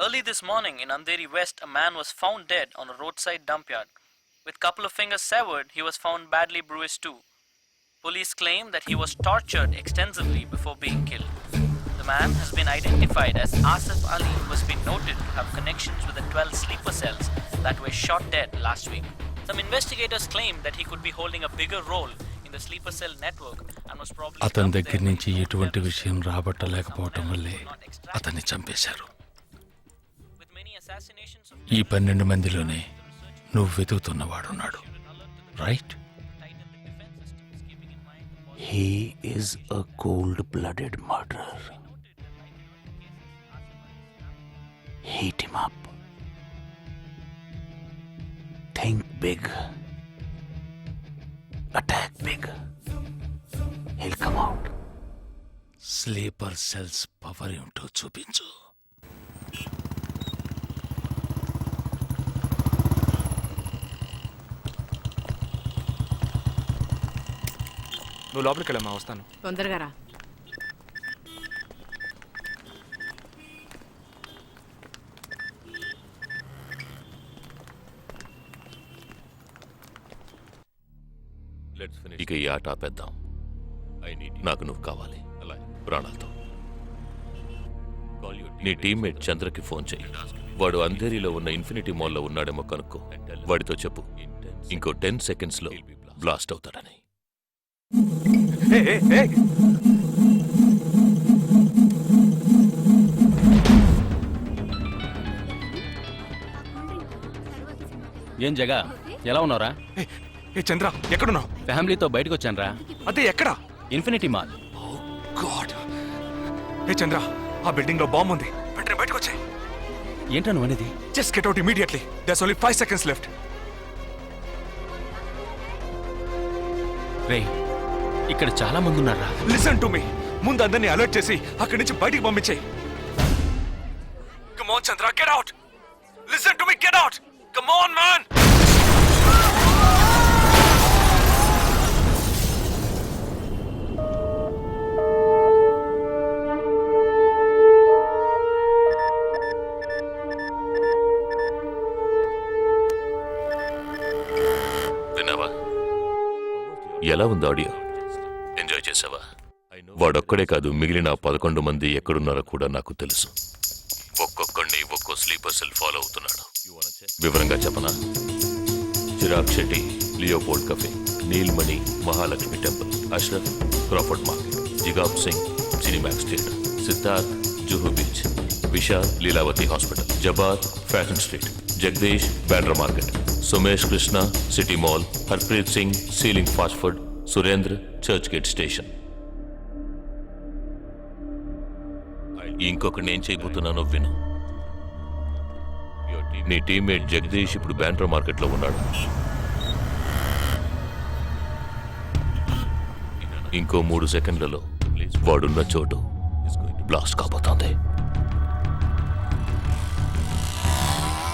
Early this morning in Andheri West, a man was found dead on a roadside dump yard. With couple of fingers severed, he was found badly bruised too. Police claim that he was tortured extensively before being killed. The man has been identified as Asif Ali, who has been noted to have connections with the 12 sleeper cells that were shot dead last week. Some investigators claim that he could be holding a bigger role in the sleeper cell network and was probably అతని దగ్గర నుంచి ఎటువంటి విషయం రాబట్టలేకపోవటం వల్లే అతన్ని చంపేశారు. ఈ 12 మందిలోనే నువ్వు వెతుకుతున్నవాడున్నాడు, right? He is a cold-blooded murderer. Heat him up. Think big. Attack big. He'll come out. Sleeper cells power ఏంటో చూపించు. నువ్వు లోపలికి వెళ్ళమ్మా, వస్తాను. తొందరగా రా. ఇక ఈ ఆట ఆపేద్దాం. నాకు నువ్వు కావాలి ప్రాణాలతో. నీ టీమ్మేట్ చంద్రకి ఫోన్ చెయ్యి. వాడు అంధేరిలో ఉన్న ఇన్ఫినిటీ మాల్లో ఉన్నాడేమో కనుక్కో. వాడితో చెప్పు ఇంకో 10 సెకండ్స్లో బ్లాస్ట్ అవుతాడని. ఏం జగా, ఎలా ఉన్నారా? చంద్ర, ఎక్కడున్నావు? ఫ్యామిలీతో బయటకు వచ్చానరా. అదే ఎక్కడ? Infinity mall. గాడ్. చంద్ర, ఆ బిల్డింగ్ లో బాంబు ఉంది. వెంటనే బయటకు వచ్చాయి. ఏంటా నువ్వు అనేది? Just get out immediately. There's only 5 seconds left. రేయ్, ఇక్కడ చాలా మంది ఉన్నారా? Listen to me. ముందు అందరినీ అలర్ట్ చేసి అక్కడి నుంచి బయటికి పంపించేయి. Come on Chandra, get out. Listen to me, get out. Come on man. విన్నావా? ఎలా ఉంది ఆడియో? ఎంజాయ్ చేసావా? వాడొక్కడే కాదు, మిగిలిన 11 మంది ఎక్కడున్నారో కూడా నాకు తెలుసు. ఒక్కొక్కడిని ఒక్కో స్లీపర్ సెల్ ఫాలో అవుతున్నాడు. వివరంగా చెప్పనా? Chirag Shetty, Leopold cafe, Neelmani, Mahalakshmi temple, Ashraf, Crawford market, జిగాబ్ Singh, Cinemax theatre, Siddharth, Juhu beach, Vishal, Lilavati hospital, Jabbar, fashion street, Jagdish, Bandra market, Sumesh Krishna, city mall, Harpreet Singh, ceiling fast food, Surendra, Churchgate station. ఇంకొకటి నేను చేయబోతున్నానో విను. నీ టీమ్మేట్ జగదీష్ ఇప్పుడు బ్యాండ్రా మార్కెట్లో ఉన్నాడు. ఇంకో 3 సెకండ్లలో వాడున్న చోటు బ్లాస్ట్ కాబోతోంది.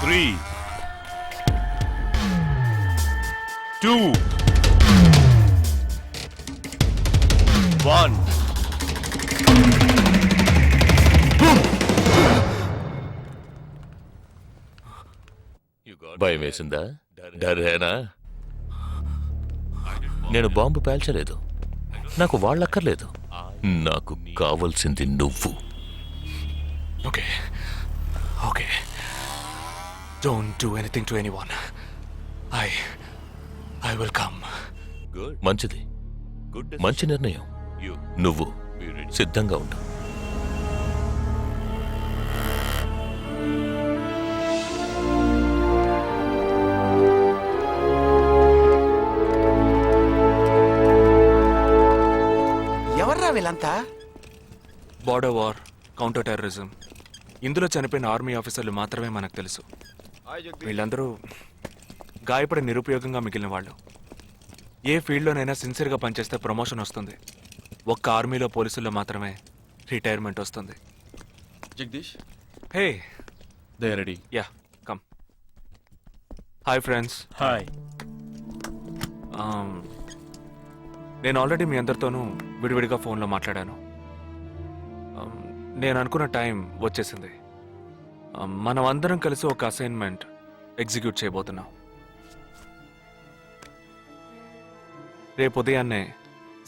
3, 2, 1. భయం వేసిందా? డరేనా? నేను బాంబు పేల్చలేదు. నాకు వాళ్ళక్కర్లేదు. నాకు కావలసింది నువ్వు. Okay, okay. Don't do anything to anyone. I will come. మంచిది, మంచి నిర్ణయం. నువ్వు సిద్ధంగా ఉండు. ఎవర్రా వీళ్ళంతా? బార్డర్ వార్, కౌంటర్ టెర్రరిజం, ఇందులో చనిపోయిన ఆర్మీ ఆఫీసర్లు మాత్రమే మనకు తెలుసు. వీళ్ళందరూ గాయపడి నిరుపయోగంగా మిగిలిన వాళ్ళు. ఏ ఫీల్డ్లోనైనా సిన్సియర్గా పనిచేస్తే ప్రమోషన్ వస్తుంది. ఒక్క ఆర్మీలో పోలీసుల్లో మాత్రమే రిటైర్మెంట్ వస్తుంది. Jagdish, hey, they ready. Ya, come. Hi friends. Hi. నేను ఆల్రెడీ మీ అందరితోనూ విడివిడిగా ఫోన్లో మాట్లాడాను. నేను అనుకున్న టైం వచ్చేసింది. మనం అందరం కలిసి ఒక అసైన్మెంట్ ఎగ్జిక్యూట్ చేయబోతున్నాం. రేపు ఉదయాన్నే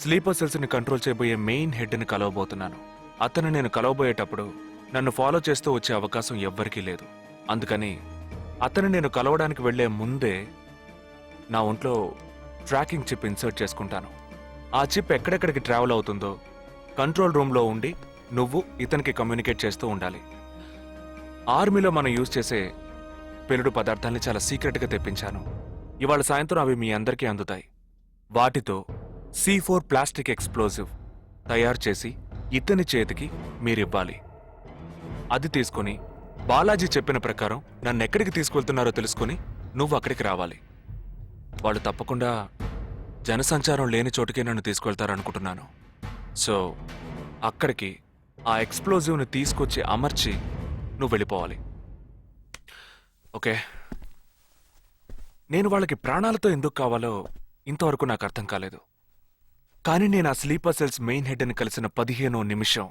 స్లీపర్ సెల్స్ని కంట్రోల్ చేయబోయే మెయిన్ హెడ్ని కలవబోతున్నాను. అతను నేను కలవబోయేటప్పుడు నన్ను ఫాలో చేస్తూ వచ్చే అవకాశం ఎవ్వరికీ లేదు. అందుకని అతను నేను కలవడానికి వెళ్లే ముందే నా ఒంట్లో ట్రాకింగ్ చిప్ ఇన్సర్ట్ చేసుకుంటాను. ఆ చిప్ ఎక్కడెక్కడికి ట్రావెల్ అవుతుందో కంట్రోల్ రూమ్లో ఉండి నువ్వు ఇతనికి కమ్యూనికేట్ చేస్తూ ఉండాలి. ఆర్మీలో మనం యూజ్ చేసే పెలుడు పదార్థాల్ని చాలా సీక్రెట్గా తెప్పించాను. ఇవాళ సాయంత్రం అవి మీ అందరికీ అందుతాయి. వాటితో C4 ప్లాస్టిక్ ఎక్స్ప్లోజివ్ తయారు చేసి ఇతని చేతికి మీరివ్వాలి. అది తీసుకుని బాలాజీ చెప్పిన ప్రకారం నన్ను ఎక్కడికి తీసుకెళ్తున్నారో తెలుసుకుని నువ్వు అక్కడికి రావాలి. వాళ్ళు తప్పకుండా జనసంచారం లేని చోటుకే నన్ను తీసుకెళ్తారనుకుంటున్నాను. సో అక్కడికి ఆ ఎక్స్ప్లోజివ్ని తీసుకొచ్చి అమర్చి నువ్వు వెళ్ళిపోవాలి. ఓకే? నేను వాళ్ళకి ప్రాణాలతో ఎందుకు కావాలో ఇంతవరకు నాకు అర్థం కాలేదు. కానీ నేను ఆ స్లీపర్ సెల్స్ మెయిన్ హెడ్ని కలిసిన 15వ నిమిషం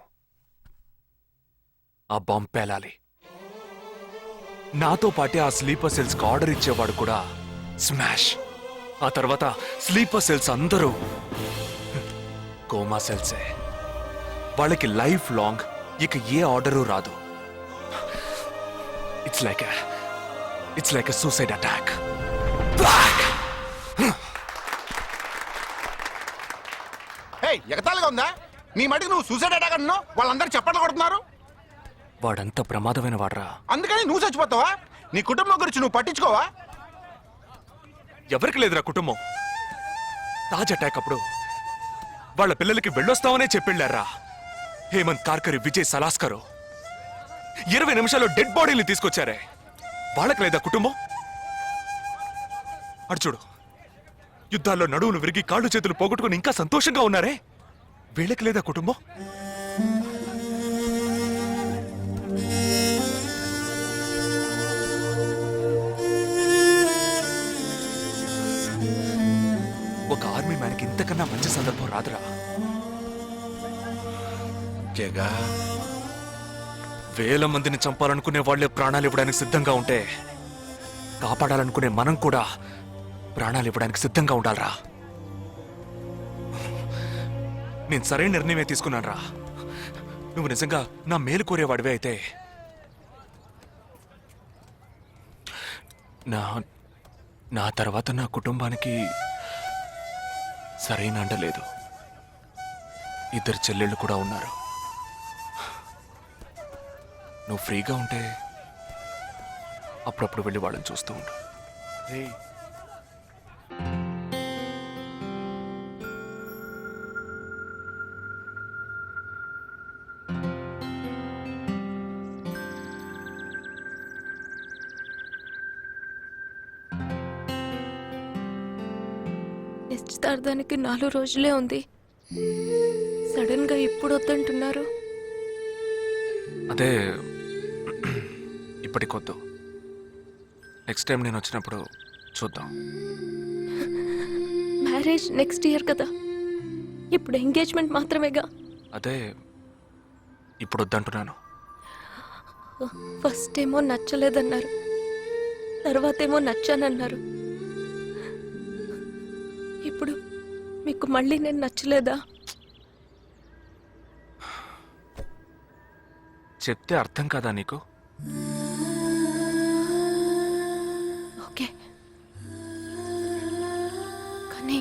ఆ బాంబ్ పేలాలి. నాతో పాటే ఆ స్లీపర్ సెల్స్కి ఆర్డర్ ఇచ్చేవాడు కూడా స్మాష్. ఆ తర్వాత స్లీపర్ సెల్స్ అందరూ కోమా సెల్సే. వాళ్ళకి లైఫ్ లాంగ్ ఇక ఏ ఆర్డరు రాదు. It's like a suicide attack. ఎగతాళిగా ఉందా? నీ మటుకు నువ్వు సూసైడ్ అటాక్ అన్నావు, వాళ్ళందరూ చప్పట్లు కొడుతున్నారు. వాడంత ప్రమాదమైన వాడ్రా. అందుకని నువ్వు చచ్చిపోతావా? నీ కుటుంబం గురించి నువ్వు పట్టించుకోవా? ఎవరికి లేదురా కుటుంబం. తాజ్ అటాక్ అప్పుడు వాళ్ళ పిల్లలకి వెళ్ళొస్తామనే చెప్పెళ్ళారా. హేమంత్ కార్కరి, విజయ్ సలాస్కరు 20 నిమిషాల్లో డెడ్ బాడీని తీసుకొచ్చారే. వాళ్ళకి లేదా కుటుంబం? అడు చూడు, యుద్ధాల్లో నడువులు విరిగి కాళ్ళు చేతులు పోగొట్టుకుని ఇంకా సంతోషంగా ఉన్నారే. వీళ్ళకి లేదా కుటుంబం? ఒక ఆర్మీ మ్యాన్కి ఇంతకన్నా మంచి సందర్భం రాదురా. జగా, వేల మందిని చంపాలనుకునే వాళ్లే ప్రాణాలు ఇవ్వడానికి సిద్ధంగా ఉంటే కాపాడాలనుకునే మనం కూడా ప్రాణాలు ఇవ్వడానికి సిద్ధంగా ఉండాలరా. నేను సరైన నిర్ణయమే తీసుకున్నానురా. నువ్వు నిజంగా నా మేలు కోరేవాడివే అయితే నా తర్వాత నా కుటుంబానికి సరైన అండ లేదు. 2 చెల్లెళ్ళు కూడా ఉన్నారు. నువ్వు ఫ్రీగా ఉంటే అప్పుడప్పుడు వెళ్ళి వాళ్ళని చూస్తూ ఉండు. నిశ్చితార్థానికి 4 రోజులే ఉంది. సడన్ గా ఇప్పుడు వద్దంటున్నారు. అదే ఇప్పటికొద్దు. నెక్స్ట్ టైం నేను వచ్చినప్పుడు చూద్దాం. మ్యారేజ్ నెక్స్ట్ ఇయర్ కదా, ఇప్పుడు ఎంగేజ్మెంట్ మాత్రమేగా. అదే ఇప్పుడు వద్దంటున్నాను. ఫస్ట్ ఏమో నచ్చలేదన్నారు, తర్వాతేమో నచ్చానన్నారు. ఇప్పుడు మీకు మళ్ళీ నేను నచ్చలేదా? చెప్తే అర్థం కాదా నీకు? ఓకే, కానీ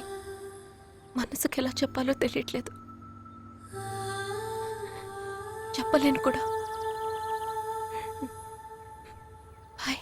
మనసుకి ఎలా చెప్పాలో తెలియట్లేదు. చెప్పలేను కూడా. బాయ్.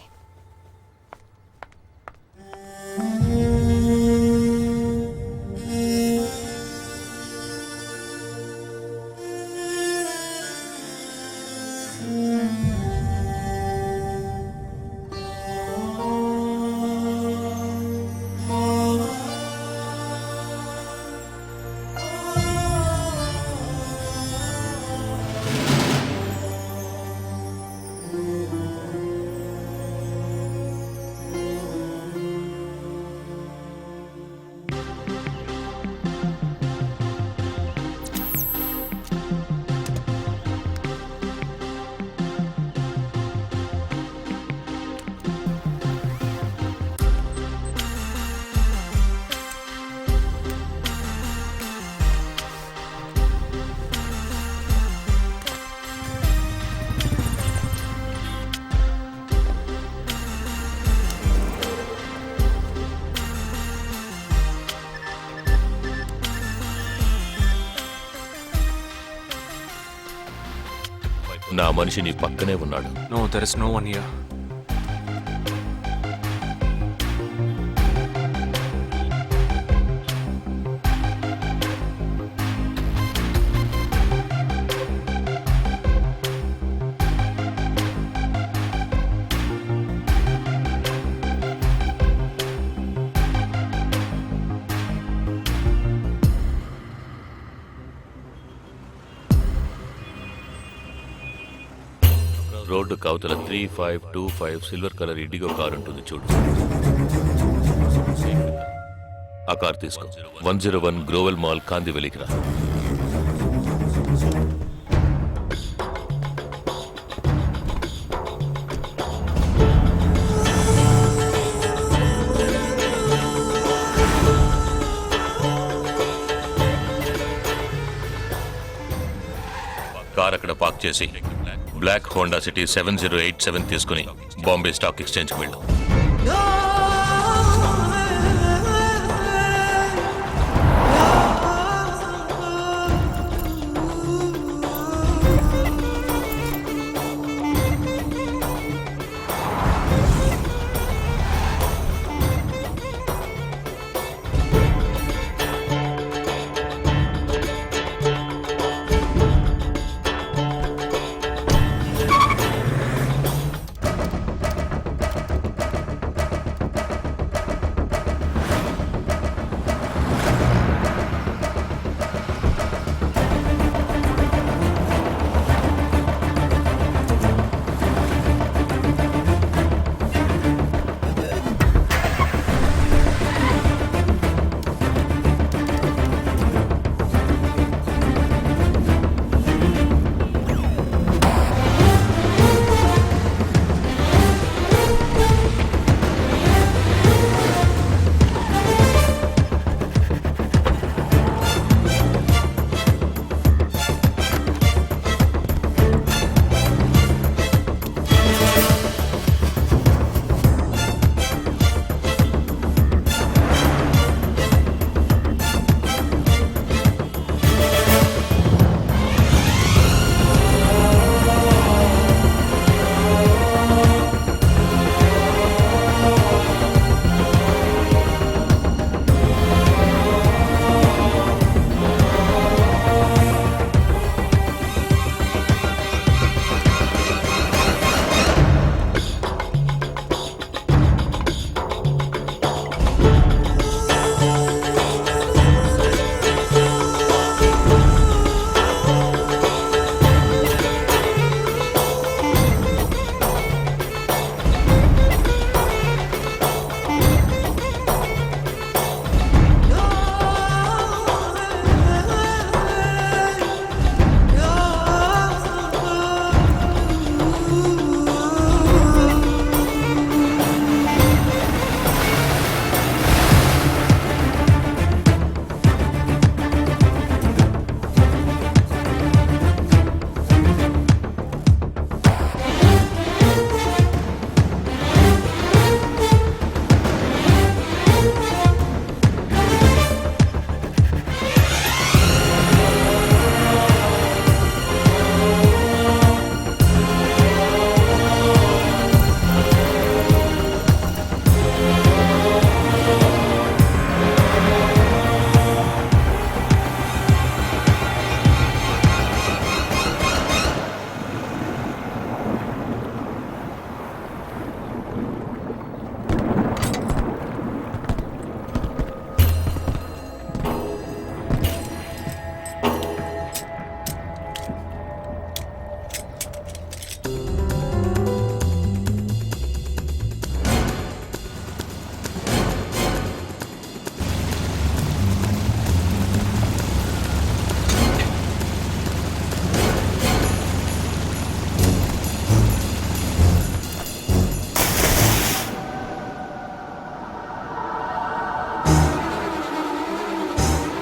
నా మనిషి నీ పక్కనే ఉన్నాడు. No, there is no one here. Road కవతల 3525 సిల్వర్ కలర్ ఇండిగో కార్ ఉంటుంది చూడు. ఆ కార్ తీసుకో. 101 గ్రోవెల్ మాల్ కాందివెలికి రా. కార్ అక్కడ పార్క్ చేసి బ్లాక్ హోండా సిటీ 7087 తీసుకుని బాంబే స్టాక్ ఎక్స్చేంజ్కి వెళ్ళు.